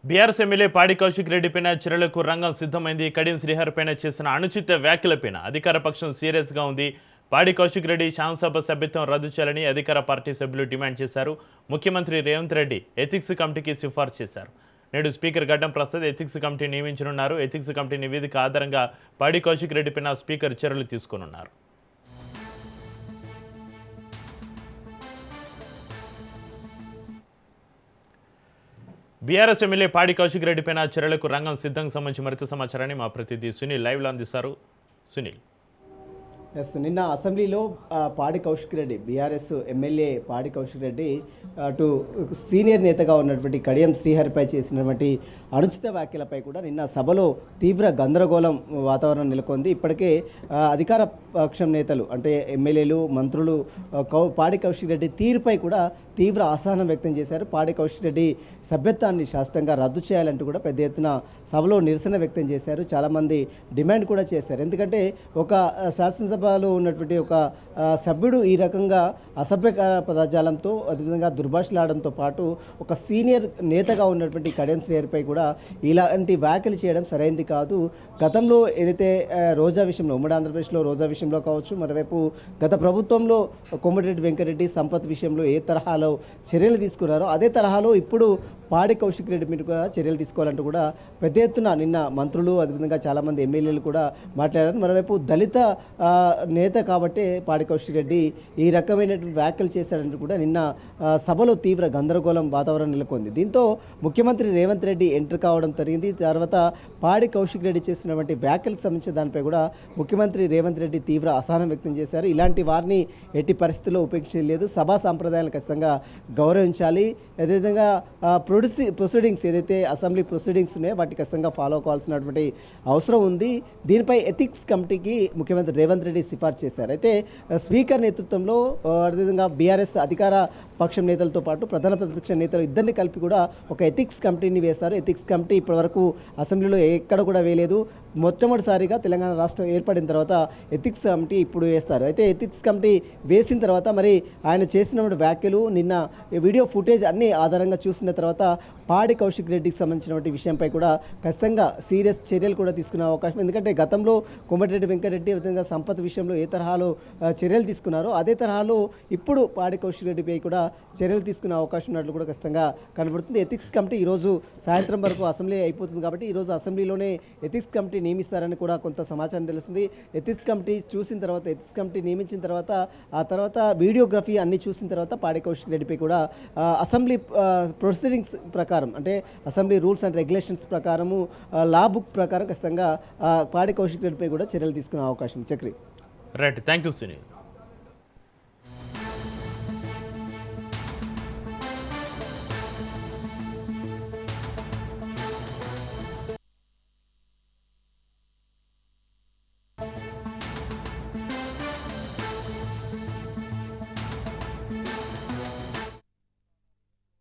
BRS MLA పాడి కౌశిక్ రెడ్డిపైన చర్యలకు రంగం సిద్ధమైంది. కడియం శ్రీహరిపైన చేసిన అనుచిత వ్యాఖ్యలపైన అధికార పక్షం సీరియస్గా ఉంది. పాడి కౌశిక్ రెడ్డి శాసనసభ సభ్యత్వం రద్దు చేయాలని అధికార పార్టీ సభ్యులు డిమాండ్ చేశారు. ముఖ్యమంత్రి రేవంత్ రెడ్డి ఎథిక్స్ కమిటీకి సిఫార్సు చేశారు. నేడు speaker Gaddam Prasad ethics committee నియమించనున్నారు. ఎథిక్స్ కమిటీ నివేదిక ఆధారంగా పాడి కౌశిక్ రెడ్డిపైన స్పీకర్ చర్యలు తీసుకోనున్నారు. బీఆర్ఎస్ ఎమ్మెల్యే పాడి కౌశిక్ రెడ్డిపైన చర్యలకు రంగం సిద్ధంగా సంబంధించి మరింత సమాచారాన్ని మా ప్రతినిధి సునీల్ లైవ్లో అందిస్తారు. సునీల్, నిన్న అసెంబ్లీలో పాడి కౌశిక్ రెడ్డి బీఆర్ఎస్ ఎమ్మెల్యే పాడి కౌశిక్ రెడ్డి అటు సీనియర్ నేతగా ఉన్నటువంటి కడియం శ్రీహరిపై చేసినటువంటి అనుచిత వ్యాఖ్యలపై కూడా నిన్న సభలో తీవ్ర గందరగోళం వాతావరణం నెలకొంది. ఇప్పటికే అధికార పక్షం నేతలు అంటే ఎమ్మెల్యేలు మంత్రులు పాడి కౌశిక్ రెడ్డి తీరుపై కూడా తీవ్ర అసహనం వ్యక్తం చేశారు. పాడి కౌశిక్ రెడ్డి సభ్యత్వాన్ని శాశ్వతంగా రద్దు చేయాలంటూ కూడా పెద్ద ఎత్తున సభలో నిరసన వ్యక్తం చేశారు. చాలామంది డిమాండ్ కూడా చేశారు. ఎందుకంటే ఒక శాసనసభలో ఉన్నటువంటి ఒక సభ్యుడు ఈ రకంగా అసభ్యకర పదజాలంతో అదేవిధంగా దుర్భాషలాడడంతో పాటు ఒక సీనియర్ నేతగా ఉన్నటువంటి కడియం శ్రీహరిపై కూడా ఇలాంటి వ్యాఖ్యలు చేయడం సరైనది కాదు. గతంలో ఏదైతే రోజా విషయంలో ఉమ్మడి ఆంధ్రప్రదేశ్లో రోజా విషయంలో కావచ్చు, మరోవైపు గత ప్రభుత్వంలో కోమటిరెడ్డి వెంకటరెడ్డి సంపత్ విషయంలో ఏ తరహాలో చర్యలు తీసుకున్నారో అదే తరహాలో ఇప్పుడు పాడి కౌశిక్ రెడ్డి మీద కూడా చర్యలు తీసుకోవాలంటూ కూడా పెద్ద ఎత్తున నిన్న మంత్రులు అదేవిధంగా చాలామంది ఎమ్మెల్యేలు కూడా మాట్లాడారు. మరోవైపు దళిత నేత కాబట్టి పాడి కౌశిక్ రెడ్డి ఈ రకమైనటువంటి వ్యాఖ్యలు చేశాడంటూ కూడా నిన్న సభలో తీవ్ర గందరగోళం వాతావరణం నెలకొంది. దీంతో ముఖ్యమంత్రి రేవంత్ రెడ్డి ఎంటర్ కావడం జరిగింది. తర్వాత పాడి కౌశిక్ రెడ్డి చేసినటువంటి వ్యాఖ్యలకు సంబంధించిన దానిపై కూడా ముఖ్యమంత్రి రేవంత్ రెడ్డి తీవ్ర అసహనం వ్యక్తం చేశారు. ఇలాంటి వారిని ఎట్టి పరిస్థితుల్లో ఉపేక్షించలేదు. సభా సాంప్రదాయాలను ఖచ్చితంగా గౌరవించాలి. అదేవిధంగా ప్రొసీడింగ్స్ ఏదైతే అసెంబ్లీ ప్రొసీడింగ్స్ ఉన్నాయో వాటిని ఖచ్చితంగా ఫాలో కావాల్సినటువంటి అవసరం ఉంది. దీనిపై ఎథిక్స్ కమిటీకి ముఖ్యమంత్రి రేవంత్ రెడ్డి సిఫార్సు చేశారు. అయితే స్పీకర్ నేతృత్వంలో అదేవిధంగా బీఆర్ఎస్ అధికార పక్షం నేతలతో పాటు ప్రధాన ప్రతిపక్ష నేతలు ఇద్దరిని కలిపి కూడా ఒక ఎథిక్స్ కమిటీని వేస్తారు. ఎథిక్స్ కమిటీ ఇప్పటివరకు అసెంబ్లీలో ఎక్కడ కూడా వేయలేదు. మొట్టమొదటిసారిగా తెలంగాణ రాష్ట్రం ఏర్పడిన తర్వాత ఎథిక్స్ కమిటీ ఇప్పుడు వేస్తారు. అయితే ఎథిక్స్ కమిటీ వేసిన తర్వాత మరి ఆయన చేసినటువంటి వ్యాఖ్యలు నిన్న వీడియో ఫుటేజ్ అన్ని ఆధారంగా చూసిన తర్వాత పాడి కౌశిక్ రెడ్డికి సంబంధించినటువంటి విషయంపై కూడా ఖచ్చితంగా సీరియస్ చర్యలు కూడా తీసుకునే అవకాశం. ఎందుకంటే గతంలో కోమటిరెడ్డి వెంకటరెడ్డి విధంగా సంపత్ విషయంలో ఏ తరహాలో చర్యలు తీసుకున్నారో అదే తరహాలో ఇప్పుడు పాడి కౌశిక్ రెడ్డిపై కూడా చర్యలు తీసుకునే అవకాశం ఉన్నట్లు కూడా ఖచ్చితంగా కనబడుతుంది. ఎథిక్స్ కమిటీ ఈరోజు సాయంత్రం వరకు అసెంబ్లీ అయిపోతుంది కాబట్టి ఈరోజు అసెంబ్లీలోనే ఎథిక్స్ కమిటీ నియమిస్తారని కూడా కొంత సమాచారం తెలుస్తుంది. ఎథిక్స్ కమిటీ చూసిన తర్వాత ఎథిక్స్ కమిటీ నియమించిన తర్వాత ఆ తర్వాత వీడియోగ్రఫీ అన్ని చూసిన తర్వాత పాడి కౌశిక్ రెడ్డిపై కూడా అసెంబ్లీ ప్రొసీడింగ్స్ ప్రకారం అంటే అసెంబ్లీ రూల్స్ అండ్ రెగ్యులేషన్స్ ప్రకారము లా బుక్ ప్రకారం ఖచ్చితంగా పాడి కౌశిక్ రెడ్డిపై కూడా చర్యలు తీసుకునే అవకాశం. Chakri right, thank you Sunil.